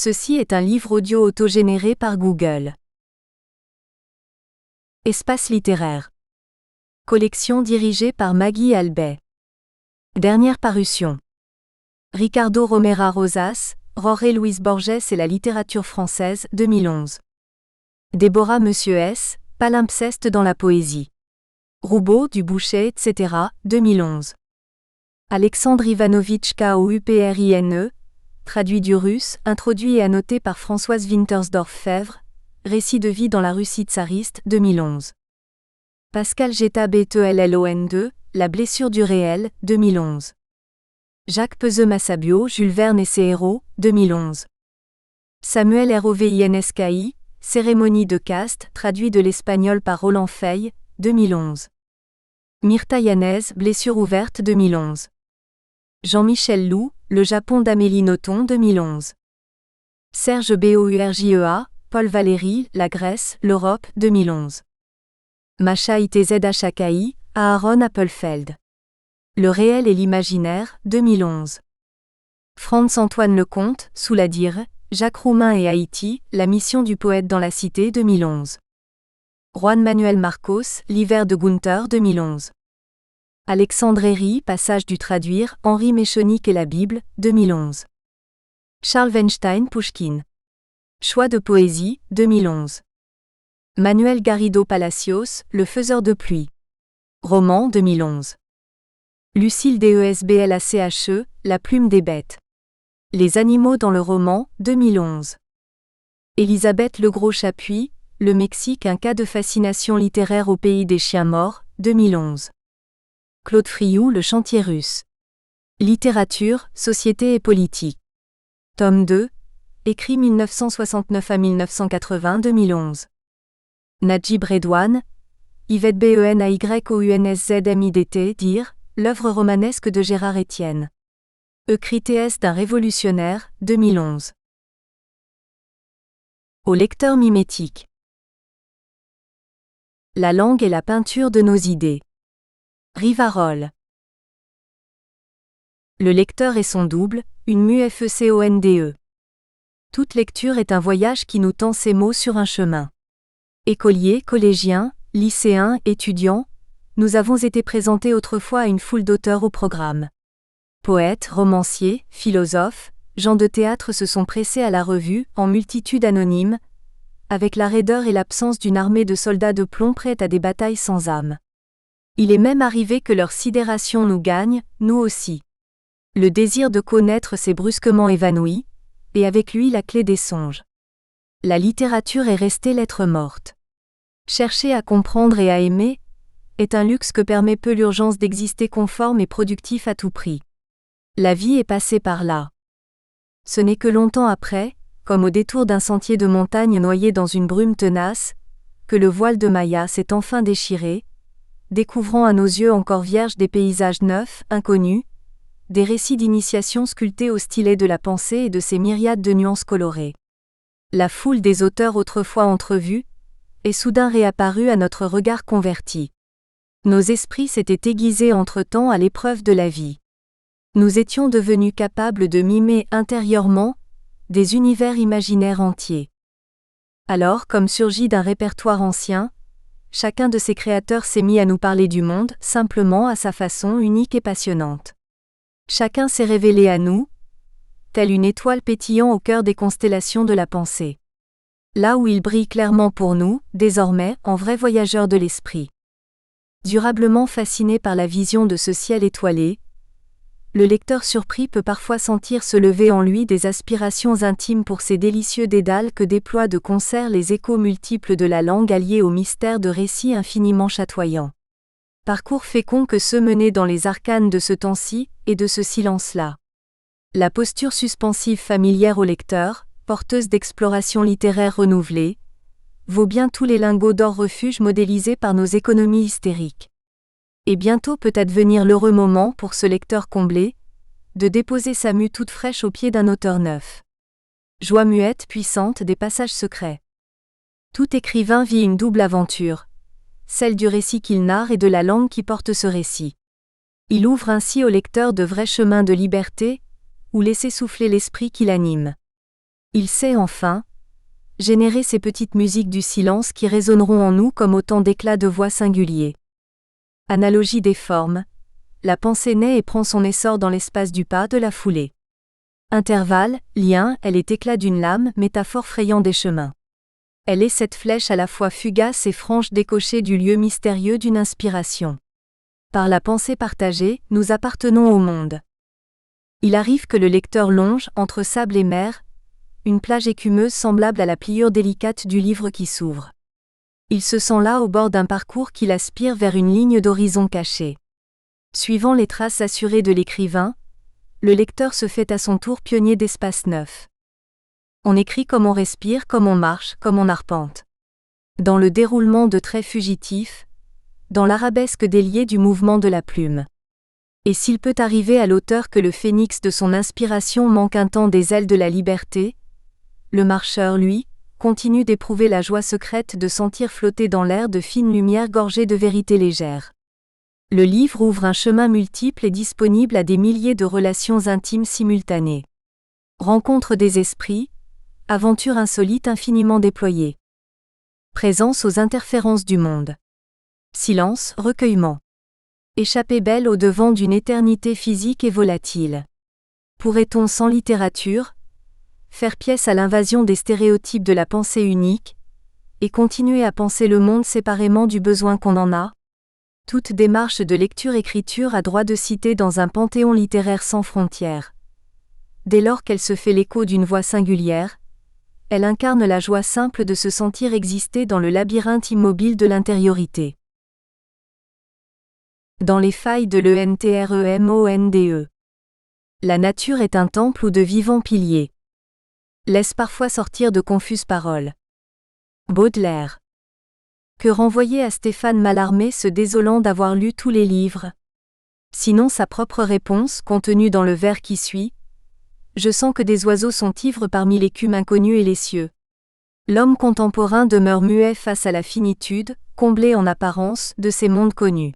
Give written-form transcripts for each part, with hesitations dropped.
Ceci est un livre audio autogénéré par Google. Espace littéraire. Collection dirigée par Maggie Albet. Dernière parution. Ricardo Romera Rosas, Jorge Luis Borges et la littérature française, 2011. Déborah Monsieur S., Palimpseste dans la poésie. Roubaud, Dubouchet, etc., 2011. Alexandre Ivanovitch Kouprine, traduit du russe, introduit et annoté par Françoise Wintersdorf-Fèvre, Récit de vie dans la Russie tsariste, 2011. Pascal Geta Btllon2, La blessure du réel, 2011. Jacques Pezeux-Massabio, Jules Verne et ses héros, 2011. Samuel Rovinski, Cérémonie de caste, traduit de l'espagnol par Roland Feil, 2011. Myrtha Yanez, Blessure ouverte, 2011. Jean-Michel Loup, Le Japon d'Amélie Nothomb, 2011. Serge Bourgea, Paul Valéry, La Grèce, l'Europe, 2011. Masha Itzhaki, Aaron Appelfeld. Le réel et l'imaginaire, 2011. Franz-Antoine Lecomte, Sous la Dire, Jacques Roumain et Haïti, La mission du poète dans la cité, 2011. Juan Manuel Marcos, L'hiver de Gunther, 2011. Alexandre Herry, Passage du traduire, Henri Méchonic et la Bible, 2011. Charles Weinstein Pouchkine. Choix de poésie, 2011. Manuel Garrido Palacios, Le faiseur de pluie. Roman, 2011. Lucille Desblache, La plume des bêtes. Les animaux dans le roman, 2011. Elisabeth Legros-Chapuis, Le Mexique, un cas de fascination littéraire au pays des chiens morts, 2011. Claude Friou, Le chantier russe. Littérature, société et politique. Tome 2, écrit 1969 à 1980, 2011. Najib Redouane, Yvette BenayonszmidT, Dire, l'œuvre romanesque de Gérard Étienne. Eucritéès d'un révolutionnaire, 2011. Au lecteur mimétique. La langue et la peinture de nos idées. Rivarol. Le lecteur est son double, une MUFECONDE. Toute lecture est un voyage qui nous tend ses mots sur un chemin. Écoliers, collégiens, lycéens, étudiants, nous avons été présentés autrefois à une foule d'auteurs au programme. Poètes, romanciers, philosophes, gens de théâtre se sont pressés à la revue, en multitude anonyme, avec la raideur et l'absence d'une armée de soldats de plomb prêts à des batailles sans âme. Il est même arrivé que leur sidération nous gagne, nous aussi. Le désir de connaître s'est brusquement évanoui, et avec lui la clé des songes. La littérature est restée lettre morte. Chercher à comprendre et à aimer est un luxe que permet peu l'urgence d'exister conforme et productif à tout prix. La vie est passée par là. Ce n'est que longtemps après, comme au détour d'un sentier de montagne noyé dans une brume tenace, que le voile de Maya s'est enfin déchiré, découvrant à nos yeux encore vierges des paysages neufs, inconnus, des récits d'initiation sculptés au stylet de la pensée et de ses myriades de nuances colorées. La foule des auteurs autrefois entrevus est soudain réapparue à notre regard converti. Nos esprits s'étaient aiguisés entre-temps à l'épreuve de la vie. Nous étions devenus capables de mimer intérieurement des univers imaginaires entiers. Alors, comme surgi d'un répertoire ancien, chacun de ces créateurs s'est mis à nous parler du monde, simplement à sa façon unique et passionnante. Chacun s'est révélé à nous, telle une étoile pétillant au cœur des constellations de la pensée. Là où il brille clairement pour nous, désormais, en vrais voyageurs de l'esprit. Durablement fasciné par la vision de ce ciel étoilé, le lecteur surpris peut parfois sentir se lever en lui des aspirations intimes pour ces délicieux dédales que déploient de concert les échos multiples de la langue alliés au mystère de récits infiniment chatoyants. Parcours féconds que ceux menés dans les arcanes de ce temps-ci et de ce silence-là. La posture suspensive familière au lecteur, porteuse d'explorations littéraires renouvelées, vaut bien tous les lingots d'or refuge modélisés par nos économies hystériques. Et bientôt peut advenir l'heureux moment pour ce lecteur comblé, de déposer sa mue toute fraîche au pied d'un auteur neuf. Joie muette, puissante des passages secrets. Tout écrivain vit une double aventure, celle du récit qu'il narre et de la langue qui porte ce récit. Il ouvre ainsi au lecteur de vrais chemins de liberté, ou laisser souffler l'esprit qui l'anime. Il sait enfin générer ces petites musiques du silence qui résonneront en nous comme autant d'éclats de voix singuliers. Analogie des formes. La pensée naît et prend son essor dans l'espace du pas de la foulée. Intervalle, lien, elle est éclat d'une lame, métaphore frayant des chemins. Elle est cette flèche à la fois fugace et franche décochée du lieu mystérieux d'une inspiration. Par la pensée partagée, nous appartenons au monde. Il arrive que le lecteur longe, entre sable et mer, une plage écumeuse semblable à la pliure délicate du livre qui s'ouvre. Il se sent là au bord d'un parcours qui l'aspire vers une ligne d'horizon cachée. Suivant les traces assurées de l'écrivain, le lecteur se fait à son tour pionnier d'espaces neufs. On écrit comme on respire, comme on marche, comme on arpente. Dans le déroulement de traits fugitifs, dans l'arabesque déliée du mouvement de la plume. Et s'il peut arriver à l'auteur que le phénix de son inspiration manque un temps des ailes de la liberté, le marcheur, lui, continue d'éprouver la joie secrète de sentir flotter dans l'air de fines lumières gorgées de vérité légère. Le livre ouvre un chemin multiple et disponible à des milliers de relations intimes simultanées. Rencontre des esprits, aventure insolite infiniment déployée. Présence aux interférences du monde. Silence, recueillement. Échappée belle au devant d'une éternité physique et volatile. Pourrait-on sans littérature faire pièce à l'invasion des stéréotypes de la pensée unique et continuer à penser le monde séparément du besoin qu'on en a? Toute démarche de lecture-écriture a droit de citer dans un panthéon littéraire sans frontières. Dès lors qu'elle se fait l'écho d'une voix singulière, elle incarne la joie simple de se sentir exister dans le labyrinthe immobile de l'intériorité. Dans les failles de l'ENTREMONDE. La nature est un temple ou de vivants piliers. Laisse parfois sortir de confuses paroles. Baudelaire. Que renvoyer à Stéphane Mallarmé se désolant d'avoir lu tous les livres? Sinon sa propre réponse, contenue dans le vers qui suit. Je sens que des oiseaux sont ivres parmi l'écume inconnue et les cieux. L'homme contemporain demeure muet face à la finitude, comblé en apparence, de ces mondes connus.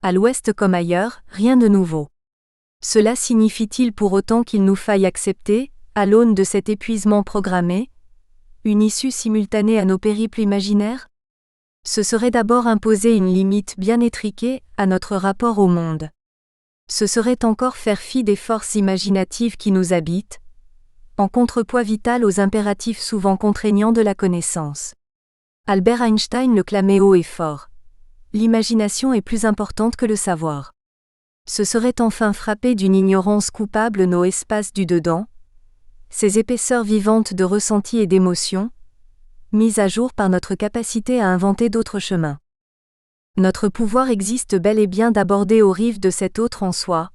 À l'ouest comme ailleurs, rien de nouveau. Cela signifie-t-il pour autant qu'il nous faille accepter, à l'aune de cet épuisement programmé, une issue simultanée à nos périples imaginaires? Ce serait d'abord imposer une limite bien étriquée à notre rapport au monde. Ce serait encore faire fi des forces imaginatives qui nous habitent, en contrepoids vital aux impératifs souvent contraignants de la connaissance. Albert Einstein le clamait haut et fort. L'imagination est plus importante que le savoir. Ce serait enfin frapper d'une ignorance coupable nos espaces du dedans, ces épaisseurs vivantes de ressentis et d'émotions, mises à jour par notre capacité à inventer d'autres chemins. Notre pouvoir existe bel et bien d'aborder aux rives de cet autre en soi.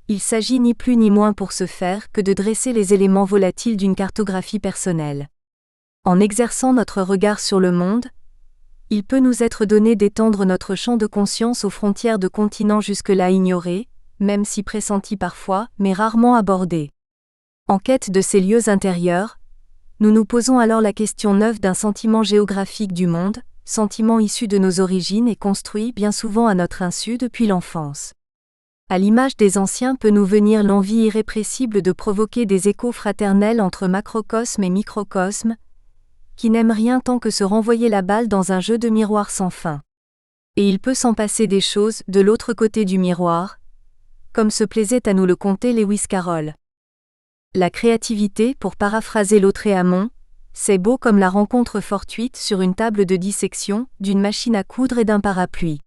Il s'agit ni plus ni moins pour ce faire que de dresser les éléments volatiles d'une cartographie personnelle. En exerçant notre regard sur le monde, il peut nous être donné d'étendre notre champ de conscience aux frontières de continents jusque-là ignorés, même si pressentis parfois, mais rarement abordés. En quête de ces lieux intérieurs, nous nous posons alors la question neuve d'un sentiment géographique du monde, sentiment issu de nos origines et construit bien souvent à notre insu depuis l'enfance. À l'image des anciens peut nous venir l'envie irrépressible de provoquer des échos fraternels entre macrocosme et microcosme, qui n'aiment rien tant que se renvoyer la balle dans un jeu de miroir sans fin. Et il peut s'en passer des choses de l'autre côté du miroir, comme se plaisait à nous le conter Lewis Carroll. La créativité, pour paraphraser Lautréamont, c'est beau comme la rencontre fortuite sur une table de dissection, d'une machine à coudre et d'un parapluie.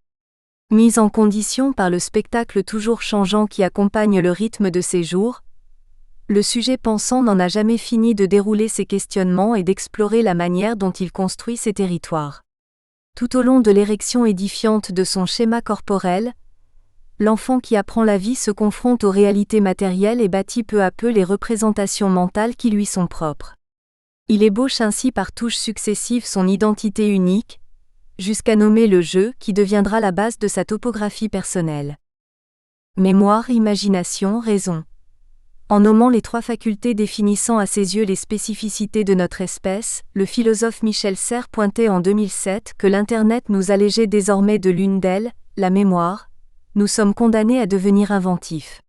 Mise en condition par le spectacle toujours changeant qui accompagne le rythme de ces jours, le sujet pensant n'en a jamais fini de dérouler ses questionnements et d'explorer la manière dont il construit ses territoires. Tout au long de l'érection édifiante de son schéma corporel, l'enfant qui apprend la vie se confronte aux réalités matérielles et bâtit peu à peu les représentations mentales qui lui sont propres. Il ébauche ainsi par touches successives son identité unique, jusqu'à nommer le jeu qui deviendra la base de sa topographie personnelle. Mémoire, imagination, raison. En nommant les trois facultés définissant à ses yeux les spécificités de notre espèce, le philosophe Michel Serres pointait en 2007 que l'Internet nous allégeait désormais de l'une d'elles, la mémoire. Nous sommes condamnés à devenir inventifs.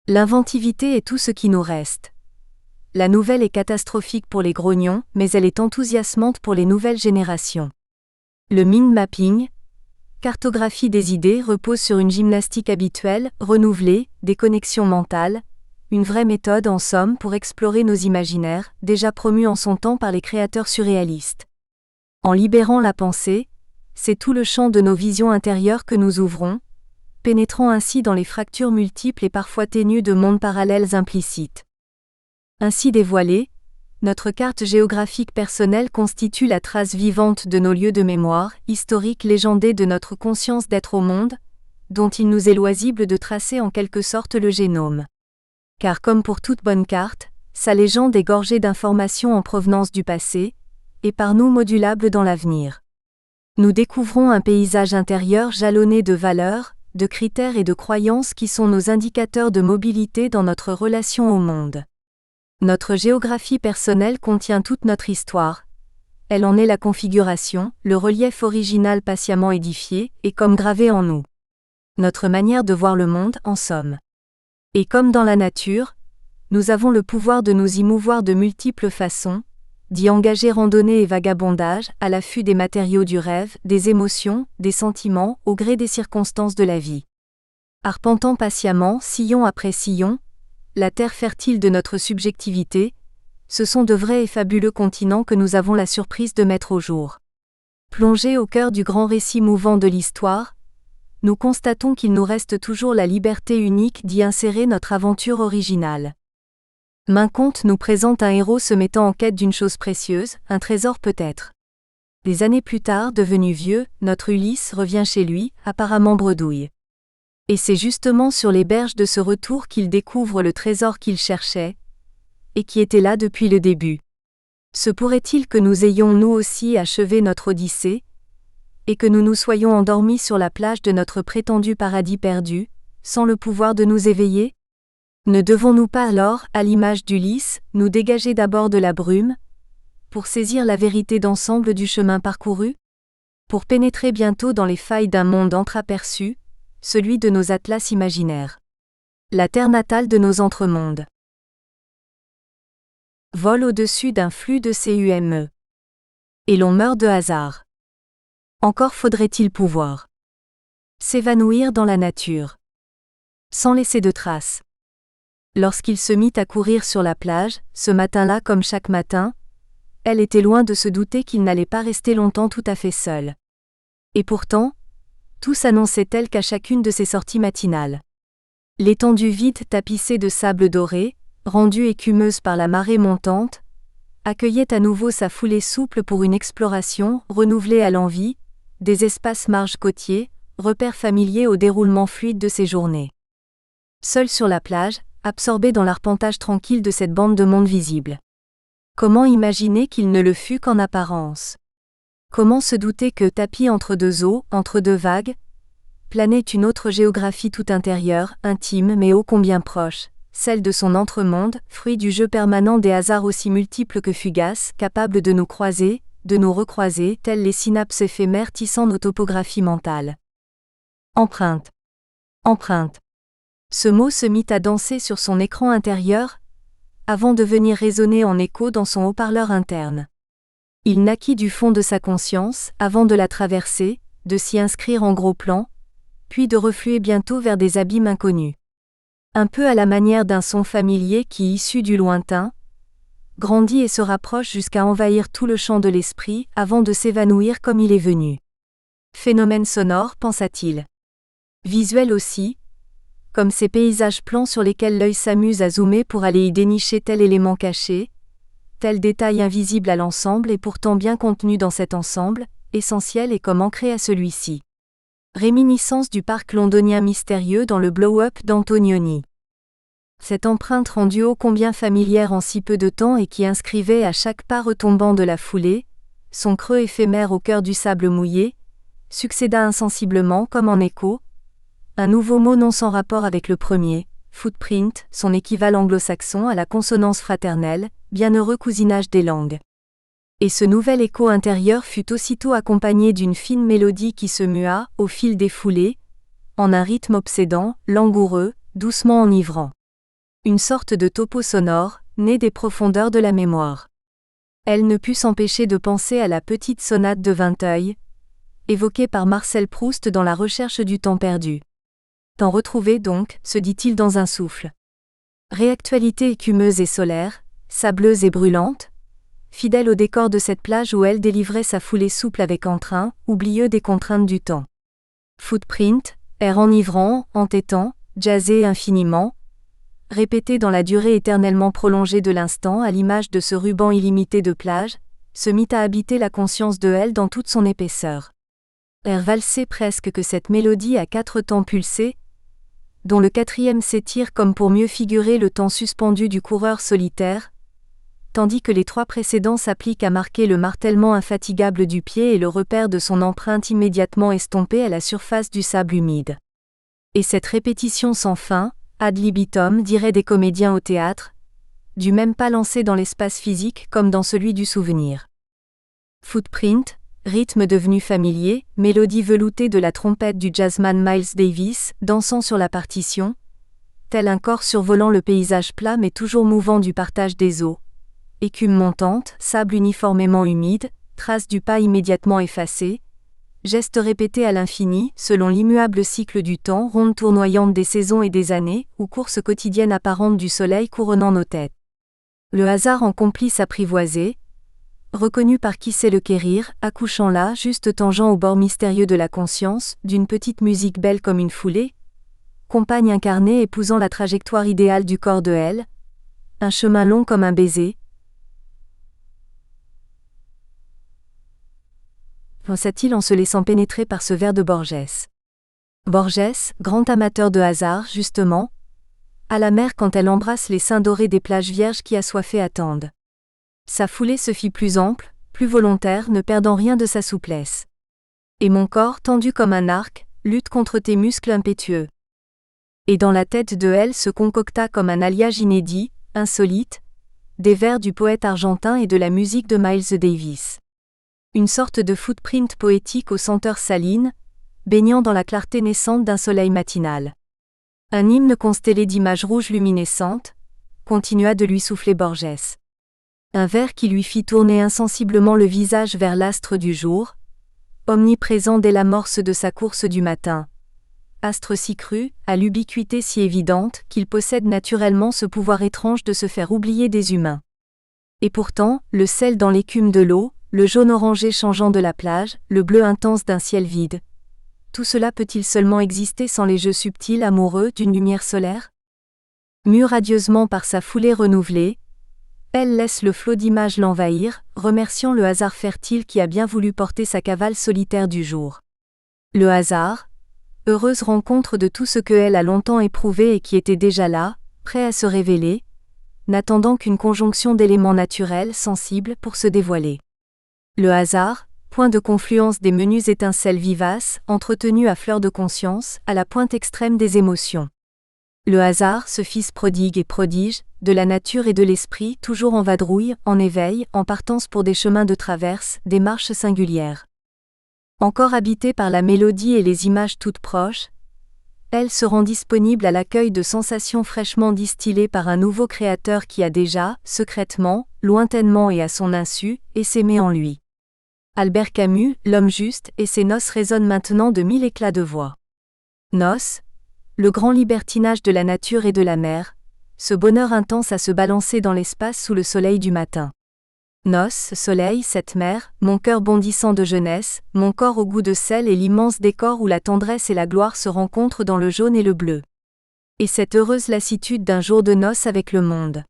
L'inventivité est tout ce qui nous reste. La nouvelle est catastrophique pour les grognons, mais elle est enthousiasmante pour les nouvelles générations. Le mind mapping, cartographie des idées, repose sur une gymnastique habituelle, renouvelée, des connexions mentales, une vraie méthode en somme pour explorer nos imaginaires, déjà promus en son temps par les créateurs surréalistes. En libérant la pensée, c'est tout le champ de nos visions intérieures que nous ouvrons, pénétrant ainsi dans les fractures multiples et parfois ténues de mondes parallèles implicites. Ainsi dévoilée, notre carte géographique personnelle constitue la trace vivante de nos lieux de mémoire, historiques légendés de notre conscience d'être au monde, dont il nous est loisible de tracer en quelque sorte le génome. Car comme pour toute bonne carte, sa légende est gorgée d'informations en provenance du passé, et par nous modulable dans l'avenir. Nous découvrons un paysage intérieur jalonné de valeurs, de critères et de croyances qui sont nos indicateurs de mobilité dans notre relation au monde. Notre géographie personnelle contient toute notre histoire. Elle en est la configuration, le relief original patiemment édifié, et comme gravé en nous. Notre manière de voir le monde, en somme. Et comme dans la nature, nous avons le pouvoir de nous y mouvoir de multiples façons, d'y engager randonnée et vagabondage, à l'affût des matériaux du rêve, des émotions, des sentiments, au gré des circonstances de la vie. Arpentant patiemment, sillon après sillon, la terre fertile de notre subjectivité, ce sont de vrais et fabuleux continents que nous avons la surprise de mettre au jour. Plongés au cœur du grand récit mouvant de l'histoire, nous constatons qu'il nous reste toujours la liberté unique d'y insérer notre aventure originale. Main conte nous présente un héros se mettant en quête d'une chose précieuse, un trésor peut-être. Des années plus tard, devenu vieux, notre Ulysse revient chez lui, apparemment bredouille. Et c'est justement sur les berges de ce retour qu'il découvre le trésor qu'il cherchait, et qui était là depuis le début. Se pourrait-il que nous ayons nous aussi achevé notre Odyssée, et que nous nous soyons endormis sur la plage de notre prétendu paradis perdu, sans le pouvoir de nous éveiller ? Ne devons-nous pas alors, à l'image d'Ulysse, nous dégager d'abord de la brume, pour saisir la vérité d'ensemble du chemin parcouru ? Pour pénétrer bientôt dans les failles d'un monde entreaperçu, celui de nos atlas imaginaires. La terre natale de nos entremondes. Vol au-dessus d'un flux de CUME. Et l'on meurt de hasard. Encore faudrait-il pouvoir s'évanouir dans la nature, sans laisser de traces. Lorsqu'il se mit à courir sur la plage, ce matin-là comme chaque matin, elle était loin de se douter qu'il n'allait pas rester longtemps tout à fait seul. Et pourtant, tout s'annonçait tel qu'à chacune de ses sorties matinales. L'étendue vide tapissée de sable doré, rendue écumeuse par la marée montante, accueillait à nouveau sa foulée souple pour une exploration, renouvelée à l'envi, des espaces marges côtiers, repères familiers au déroulement fluide de ses journées. Seul sur la plage, absorbé dans l'arpentage tranquille de cette bande de monde visible. Comment imaginer qu'il ne le fût qu'en apparence ? Comment se douter que, tapis entre deux eaux, entre deux vagues, planait une autre géographie tout intérieure, intime mais ô combien proche, celle de son entremonde, fruit du jeu permanent des hasards aussi multiples que fugaces, capables de nous croiser, de nous recroiser, tels les synapses éphémères tissant nos topographies mentales. Empreinte. Empreinte. Ce mot se mit à danser sur son écran intérieur, avant de venir résonner en écho dans son haut-parleur interne. Il naquit du fond de sa conscience, avant de la traverser, de s'y inscrire en gros plan, puis de refluer bientôt vers des abîmes inconnus. Un peu à la manière d'un son familier qui, issu du lointain, grandit et se rapproche jusqu'à envahir tout le champ de l'esprit, avant de s'évanouir comme il est venu. Phénomène sonore, pensa-t-il. Visuel aussi, comme ces paysages plans sur lesquels l'œil s'amuse à zoomer pour aller y dénicher tel élément caché, tel détail invisible à l'ensemble et pourtant bien contenu dans cet ensemble, essentiel et comme ancré à celui-ci. Réminiscence du parc londonien mystérieux dans le blow-up d'Antonioni. Cette empreinte rendue ô combien familière en si peu de temps et qui inscrivait à chaque pas retombant de la foulée, son creux éphémère au cœur du sable mouillé, succéda insensiblement comme en écho, un nouveau mot non sans rapport avec le premier, footprint, son équivalent anglo-saxon à la consonance fraternelle, bienheureux cousinage des langues. Et ce nouvel écho intérieur fut aussitôt accompagné d'une fine mélodie qui se mua, au fil des foulées, en un rythme obsédant, langoureux, doucement enivrant. Une sorte de topo sonore, née des profondeurs de la mémoire. Elle ne put s'empêcher de penser à la petite sonate de Vinteuil, évoquée par Marcel Proust dans La recherche du temps perdu. T'en retrouver donc, se dit-il dans un souffle. Réactualité écumeuse et solaire, sableuse et brûlante, fidèle au décor de cette plage où elle délivrait sa foulée souple avec entrain, oublieux des contraintes du temps. Footprint, air enivrant, entêtant, jazzé infiniment, répété dans la durée éternellement prolongée de l'instant à l'image de ce ruban illimité de plage, se mit à habiter la conscience de elle dans toute son épaisseur. Air valsé presque que cette mélodie à 4 temps pulsés, dont le 4e s'étire comme pour mieux figurer le temps suspendu du coureur solitaire, tandis que les 3 précédents s'appliquent à marquer le martèlement infatigable du pied et le repère de son empreinte immédiatement estompée à la surface du sable humide. Et cette répétition sans fin, ad libitum diraient des comédiens au théâtre, du même pas lancé dans l'espace physique comme dans celui du souvenir. Footprint, rythme devenu familier, mélodie veloutée de la trompette du jazzman Miles Davis, dansant sur la partition, tel un corps survolant le paysage plat mais toujours mouvant du partage des eaux. Écume montante, sable uniformément humide, traces du pas immédiatement effacées, gestes répétés à l'infini, selon l'immuable cycle du temps, ronde tournoyante des saisons et des années, ou course quotidienne apparente du soleil couronnant nos têtes. Le hasard en complice apprivoisé, reconnu par qui sait le quérir, accouchant là, juste tangent au bord mystérieux de la conscience, d'une petite musique belle comme une foulée, compagne incarnée épousant la trajectoire idéale du corps de elle, un chemin long comme un baiser, pensa-t-il en se laissant pénétrer par ce vers de Borges. Borges, grand amateur de hasard, justement, à la mer quand elle embrasse les seins dorés des plages vierges qui assoiffées attendent. Sa foulée se fit plus ample, plus volontaire, ne perdant rien de sa souplesse. Et mon corps, tendu comme un arc, lutte contre tes muscles impétueux. Et dans la tête de elle se concocta comme un alliage inédit, insolite, des vers du poète argentin et de la musique de Miles Davis. Une sorte de footprint poétique aux senteurs salines, baignant dans la clarté naissante d'un soleil matinal. Un hymne constellé d'images rouges luminescentes, continua de lui souffler Borges. Un vers qui lui fit tourner insensiblement le visage vers l'astre du jour, omniprésent dès l'amorce de sa course du matin. Astre si cru, à l'ubiquité si évidente, qu'il possède naturellement ce pouvoir étrange de se faire oublier des humains. Et pourtant, le sel dans l'écume de l'eau, le jaune orangé changeant de la plage, le bleu intense d'un ciel vide. Tout cela peut-il seulement exister sans les jeux subtils amoureux d'une lumière solaire ? Mue radieusement par sa foulée renouvelée, elle laisse le flot d'images l'envahir, remerciant le hasard fertile qui a bien voulu porter sa cavale solitaire du jour. Le hasard, heureuse rencontre de tout ce que elle a longtemps éprouvé et qui était déjà là, prêt à se révéler, n'attendant qu'une conjonction d'éléments naturels, sensibles, pour se dévoiler. Le hasard, point de confluence des menues étincelles vivaces, entretenues à fleur de conscience, à la pointe extrême des émotions. Le hasard, ce fils prodigue et prodige, de la nature et de l'esprit, toujours en vadrouille, en éveil, en partance pour des chemins de traverse, des marches singulières. Encore habitée par la mélodie et les images toutes proches, elle se rend disponible à l'accueil de sensations fraîchement distillées par un nouveau créateur qui a déjà, secrètement, lointainement et à son insu, essaimé en lui. Albert Camus, L'homme juste, et ses noces résonnent maintenant de 1000 éclats de voix. Noces, le grand libertinage de la nature et de la mer, ce bonheur intense à se balancer dans l'espace sous le soleil du matin. Noces, soleil, cette mer, mon cœur bondissant de jeunesse, mon corps au goût de sel et l'immense décor où la tendresse et la gloire se rencontrent dans le jaune et le bleu. Et cette heureuse lassitude d'un jour de noces avec le monde.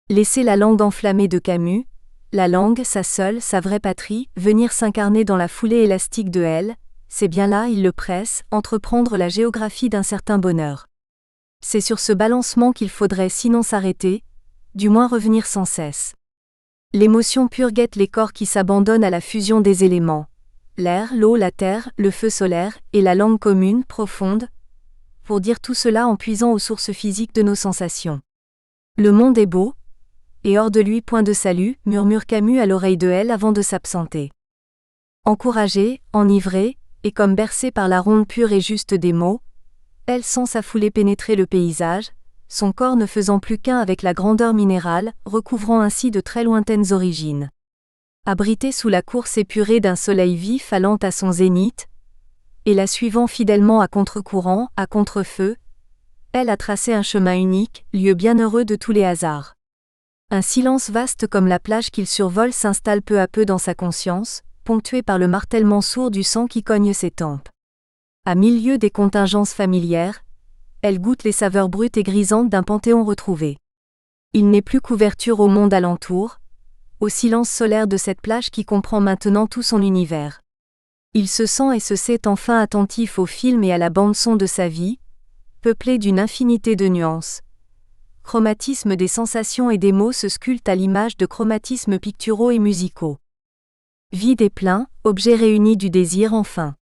Laisser la langue enflammée de Camus, la langue, sa seule, sa vraie patrie, venir s'incarner dans la foulée élastique de elle, c'est bien là, il le presse, entreprendre la géographie d'un certain bonheur. C'est sur ce balancement qu'il faudrait sinon s'arrêter, du moins revenir sans cesse. L'émotion pure guette les corps qui s'abandonnent à la fusion des éléments. L'air, l'eau, la terre, le feu solaire, et la langue commune, profonde, pour dire tout cela en puisant aux sources physiques de nos sensations. Le monde est beau, et hors de lui point de salut, murmure Camus à l'oreille de elle avant de s'absenter. Encouragée, enivrée, et comme bercée par la ronde pure et juste des mots, elle sent sa foulée pénétrer le paysage, son corps ne faisant plus qu'un avec la grandeur minérale, recouvrant ainsi de très lointaines origines. Abritée sous la course épurée d'un soleil vif allant à son zénith, et la suivant fidèlement à contre-courant, à contre-feu, elle a tracé un chemin unique, lieu bienheureux de tous les hasards. Un silence vaste comme la plage qu'il survole s'installe peu à peu dans sa conscience, ponctué par le martèlement sourd du sang qui cogne ses tempes. À milieu des contingences familières, elle goûte les saveurs brutes et grisantes d'un panthéon retrouvé. Il n'est plus qu'ouverture au monde alentour, au silence solaire de cette plage qui comprend maintenant tout son univers. Il se sent et se sait enfin attentif au film et à la bande-son de sa vie, peuplée d'une infinité de nuances. Chromatisme des sensations et des mots se sculpte à l'image de chromatismes picturaux et musicaux. Vide et plein, objet réuni du désir enfin.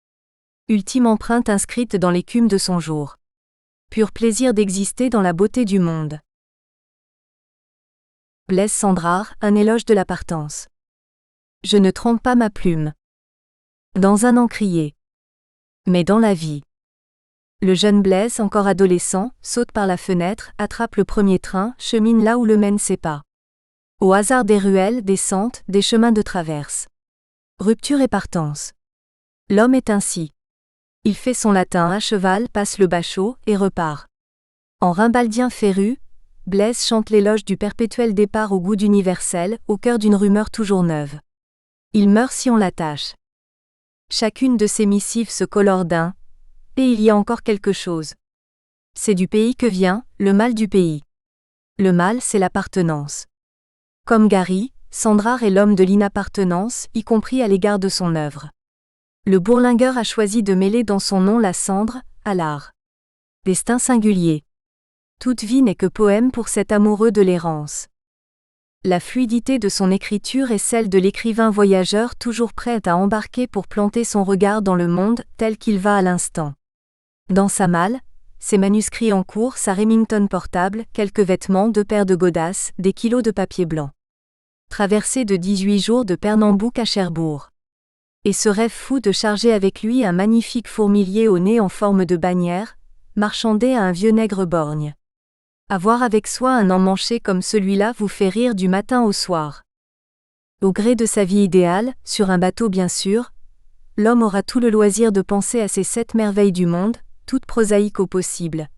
Ultime empreinte inscrite dans l'écume de son jour. Pur plaisir d'exister dans la beauté du monde. Blaise Cendrars, un éloge de la partance. Je ne trempe pas ma plume. Dans un encrier. Mais dans la vie. Le jeune Blaise, encore adolescent, saute par la fenêtre, attrape le premier train, chemine là où le mènent ses pas. Au hasard des ruelles, des sentes, des chemins de traverse. Rupture et partance. L'homme est ainsi. Il fait son latin à cheval, passe le bachot, et repart. En rimbaldien féru, Blaise chante l'éloge du perpétuel départ au goût d'universel, au cœur d'une rumeur toujours neuve. Il meurt si on l'attache. Chacune de ses missives se colore d'un, et il y a encore quelque chose. C'est du pays que vient, le mal du pays. Le mal, c'est l'appartenance. Comme Gary, Cendrars est l'homme de l'inappartenance, y compris à l'égard de son œuvre. Le bourlingueur a choisi de mêler dans son nom la cendre, à l'art. Destin singulier. Toute vie n'est que poème pour cet amoureux de l'errance. La fluidité de son écriture est celle de l'écrivain voyageur toujours prêt à embarquer pour planter son regard dans le monde tel qu'il va à l'instant. Dans sa malle, ses manuscrits en cours, sa Remington portable, quelques vêtements, 2 paires de godasses, des kilos de papier blanc. Traversée de 18 jours de Pernambouc à Cherbourg. Et ce rêve fou de charger avec lui un magnifique fourmilier au nez en forme de bannière, marchandé à un vieux nègre borgne. Avoir avec soi un emmanché comme celui-là vous fait rire du matin au soir. Au gré de sa vie idéale, sur un bateau bien sûr, l'homme aura tout le loisir de penser à ces 7 merveilles du monde, toutes prosaïques au possible.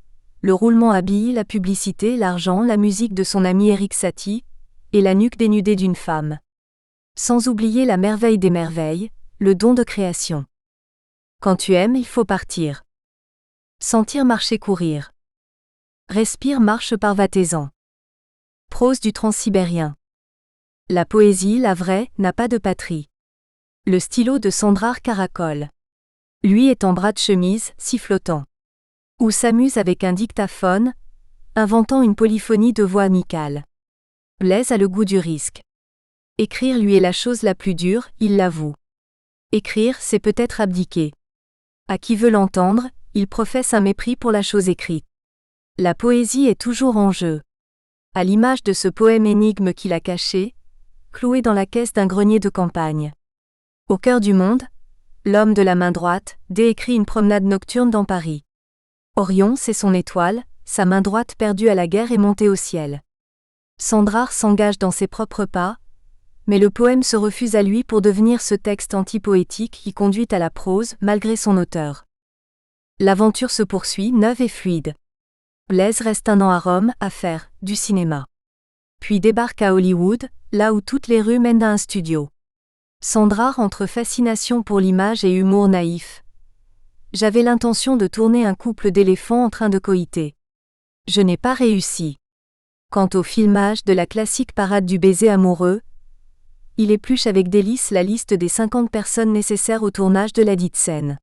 Le roulement à billes, la publicité, l'argent, la musique de son ami Erik Satie, et la nuque dénudée d'une femme. Sans oublier la merveille des merveilles, le don de création. Quand tu aimes, il faut partir. Sentir marcher courir. Respire marche par Vataisan. Prose du transsibérien. La poésie, la vraie, n'a pas de patrie. Le stylo de Cendrars caracole. Lui est en bras de chemise, sifflotant. Ou s'amuse avec un dictaphone, inventant une polyphonie de voix amicale. Blaise a le goût du risque. Écrire lui est la chose la plus dure, il l'avoue. Écrire, c'est peut-être abdiquer. À qui veut l'entendre, il professe un mépris pour la chose écrite. La poésie est toujours en jeu. À l'image de ce poème énigme qu'il a caché, cloué dans la caisse d'un grenier de campagne. Au cœur du monde, l'homme de la main droite décrit une promenade nocturne dans Paris. Orion, c'est son étoile, sa main droite perdue à la guerre est montée au ciel. Cendrars s'engage dans ses propres pas, mais le poème se refuse à lui pour devenir ce texte antipoétique qui conduit à la prose malgré son auteur. L'aventure se poursuit, neuve et fluide. Blaise reste 1 an à Rome, à faire du cinéma. Puis débarque à Hollywood, là où toutes les rues mènent à un studio. Cendrars entre fascination pour l'image et humour naïf. J'avais l'intention de tourner un couple d'éléphants en train de coïter. Je n'ai pas réussi. Quant au filmage de la classique parade du baiser amoureux, il épluche avec délice la liste des 50 personnes nécessaires au tournage de ladite scène.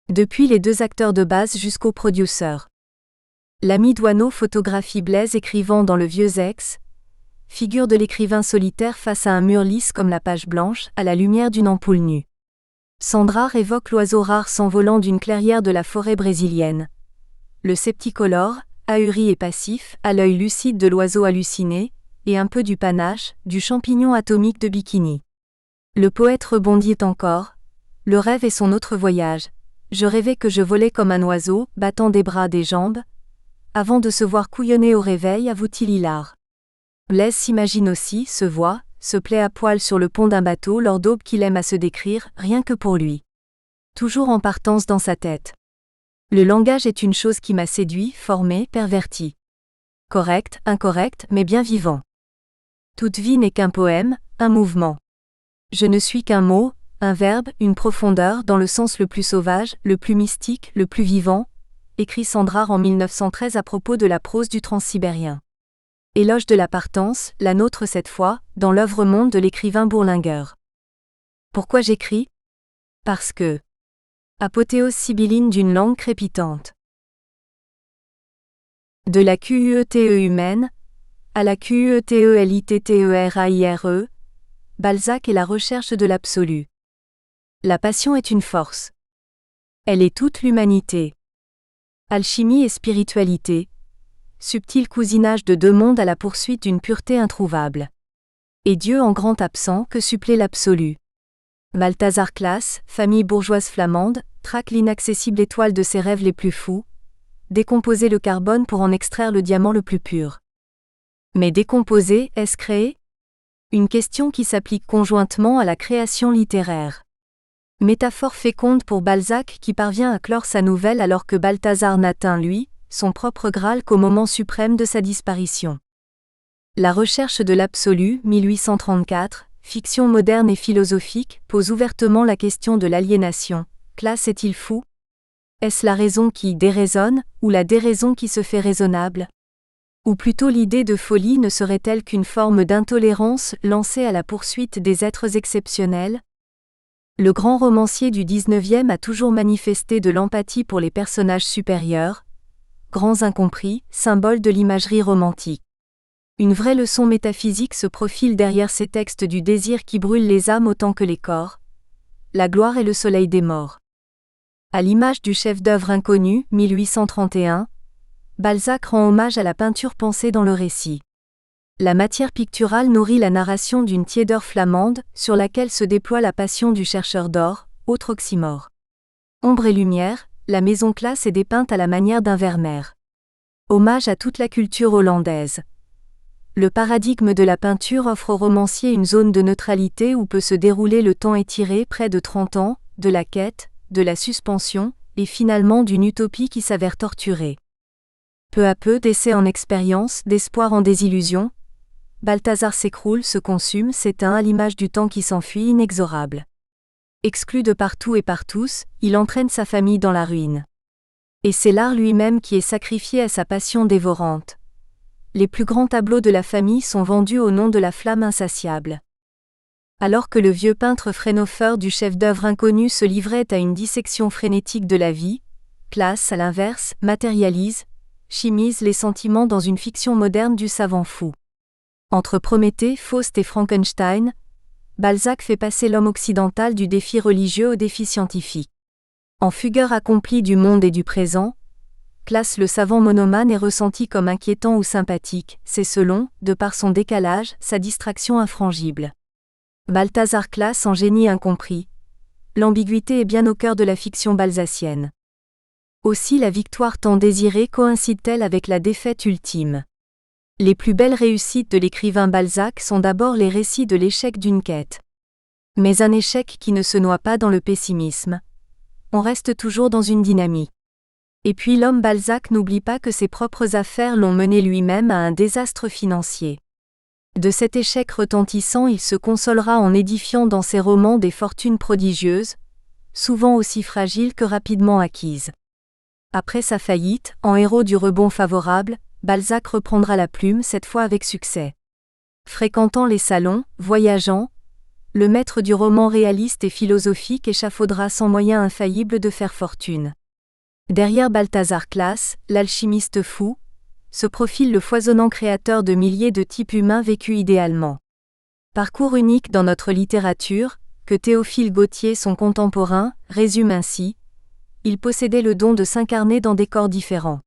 Depuis les 2 acteurs de base jusqu'au producer. L'ami Douaneau photographie Blaise écrivant dans le vieux ex, figure de l'écrivain solitaire face à un mur lisse comme la page blanche, à la lumière d'une ampoule nue. Cendrars évoque l'oiseau rare s'envolant d'une clairière de la forêt brésilienne. Le septicolore, ahuri et passif, à l'œil lucide de l'oiseau halluciné, et un peu du panache, du champignon atomique de Bikini. Le poète rebondit encore. Le rêve est son autre voyage. Je rêvais que je volais comme un oiseau, battant des bras, des jambes, avant de se voir couillonner au réveil, avoue-t-il hilar. Blaise s'imagine aussi, se voit, se plaît à poil sur le pont d'un bateau lors d'aubes qu'il aime à se décrire, rien que pour lui. Toujours en partance dans sa tête. Le langage est une chose qui m'a séduit, formé, perverti. Correct, incorrect, mais bien vivant. Toute vie n'est qu'un poème, un mouvement. Je ne suis qu'un mot, un verbe, une profondeur dans le sens le plus sauvage, le plus mystique, le plus vivant, écrit Sandrard en 1913 à propos de la prose du transsibérien. Éloge de la partance, la nôtre cette fois, dans l'œuvre monde de l'écrivain Bourlinguer. Pourquoi j'écris ? Parce que. Apothéose sibylline d'une langue crépitante. De la QUETE humaine, à la QUETELITTERAIRE, Balzac et la recherche de l'absolu. La passion est une force. Elle est toute l'humanité. Alchimie et spiritualité, subtil cousinage de deux mondes à la poursuite d'une pureté introuvable. Et Dieu en grand absent que supplée l'absolu. Balthazar Claës, famille bourgeoise flamande, traque l'inaccessible étoile de ses rêves les plus fous, décomposer le carbone pour en extraire le diamant le plus pur. Mais décomposer, est-ce créer ? Une question qui s'applique conjointement à la création littéraire. Métaphore féconde pour Balzac qui parvient à clore sa nouvelle alors que Balthazar n'atteint, lui, son propre Graal qu'au moment suprême de sa disparition. La recherche de l'absolu, 1834, fiction moderne et philosophique, pose ouvertement la question de l'aliénation. Claës est-il fou ? Est-ce la raison qui déraisonne, ou la déraison qui se fait raisonnable ? Ou plutôt l'idée de folie ne serait-elle qu'une forme d'intolérance lancée à la poursuite des êtres exceptionnels ? Le grand romancier du XIXe a toujours manifesté de l'empathie pour les personnages supérieurs, grands incompris, symboles de l'imagerie romantique. Une vraie leçon métaphysique se profile derrière ces textes du désir qui brûle les âmes autant que les corps. La gloire est le soleil des morts. À l'image du chef-d'œuvre inconnu, 1831, Balzac rend hommage à la peinture pensée dans le récit. La matière picturale nourrit la narration d'une tiédeur flamande, sur laquelle se déploie la passion du chercheur d'or, autre oxymore. Ombre et lumière, la maison Claës est dépeinte à la manière d'un Vermeer. Hommage à toute la culture hollandaise. Le paradigme de la peinture offre au romancier une zone de neutralité où peut se dérouler le temps étiré près de 30 ans, de la quête, de la suspension, et finalement d'une utopie qui s'avère torturée. Peu à peu, d'essai en expérience, d'espoir en désillusion, Balthazar s'écroule, se consume, s'éteint à l'image du temps qui s'enfuit inexorable. Exclu de partout et par tous, il entraîne sa famille dans la ruine. Et c'est l'art lui-même qui est sacrifié à sa passion dévorante. Les plus grands tableaux de la famille sont vendus au nom de la flamme insatiable. Alors que le vieux peintre Fraunhofer du chef-d'œuvre inconnu se livrait à une dissection frénétique de la vie, Claës, à l'inverse, matérialise, chimise les sentiments dans une fiction moderne du savant fou. Entre Prométhée, Faust et Frankenstein, Balzac fait passer l'homme occidental du défi religieux au défi scientifique. En fugueur accompli du monde et du présent, Claës le savant monomane est ressenti comme inquiétant ou sympathique, c'est selon, de par son décalage, sa distraction infrangible. Balthazar Claës en génie incompris. L'ambiguïté est bien au cœur de la fiction balzacienne. Aussi la victoire tant désirée coïncide-t-elle avec la défaite ultime. Les plus belles réussites de l'écrivain Balzac sont d'abord les récits de l'échec d'une quête. Mais un échec qui ne se noie pas dans le pessimisme. On reste toujours dans une dynamique. Et puis l'homme Balzac n'oublie pas que ses propres affaires l'ont mené lui-même à un désastre financier. De cet échec retentissant, il se consolera en édifiant dans ses romans des fortunes prodigieuses, souvent aussi fragiles que rapidement acquises. Après sa faillite, en héros du rebond favorable, Balzac reprendra la plume, cette fois avec succès. Fréquentant les salons, voyageant, le maître du roman réaliste et philosophique échafaudera sans moyen infaillible de faire fortune. Derrière Balthazar Claës, l'alchimiste fou, se profile le foisonnant créateur de milliers de types humains vécus idéalement. Parcours unique dans notre littérature, que Théophile Gautier, son contemporain, résume ainsi: il possédait le don de s'incarner dans des corps différents.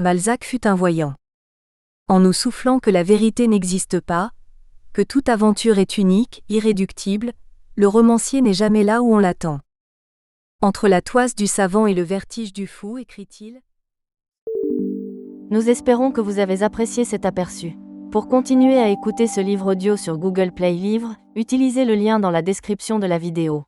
Balzac fut un voyant. En nous soufflant que la vérité n'existe pas, que toute aventure est unique, irréductible, le romancier n'est jamais là où on l'attend. Entre la toise du savant et le vertige du fou, écrit-il. Nous espérons que vous avez apprécié cet aperçu. Pour continuer à écouter ce livre audio sur Google Play Livres, utilisez le lien dans la description de la vidéo.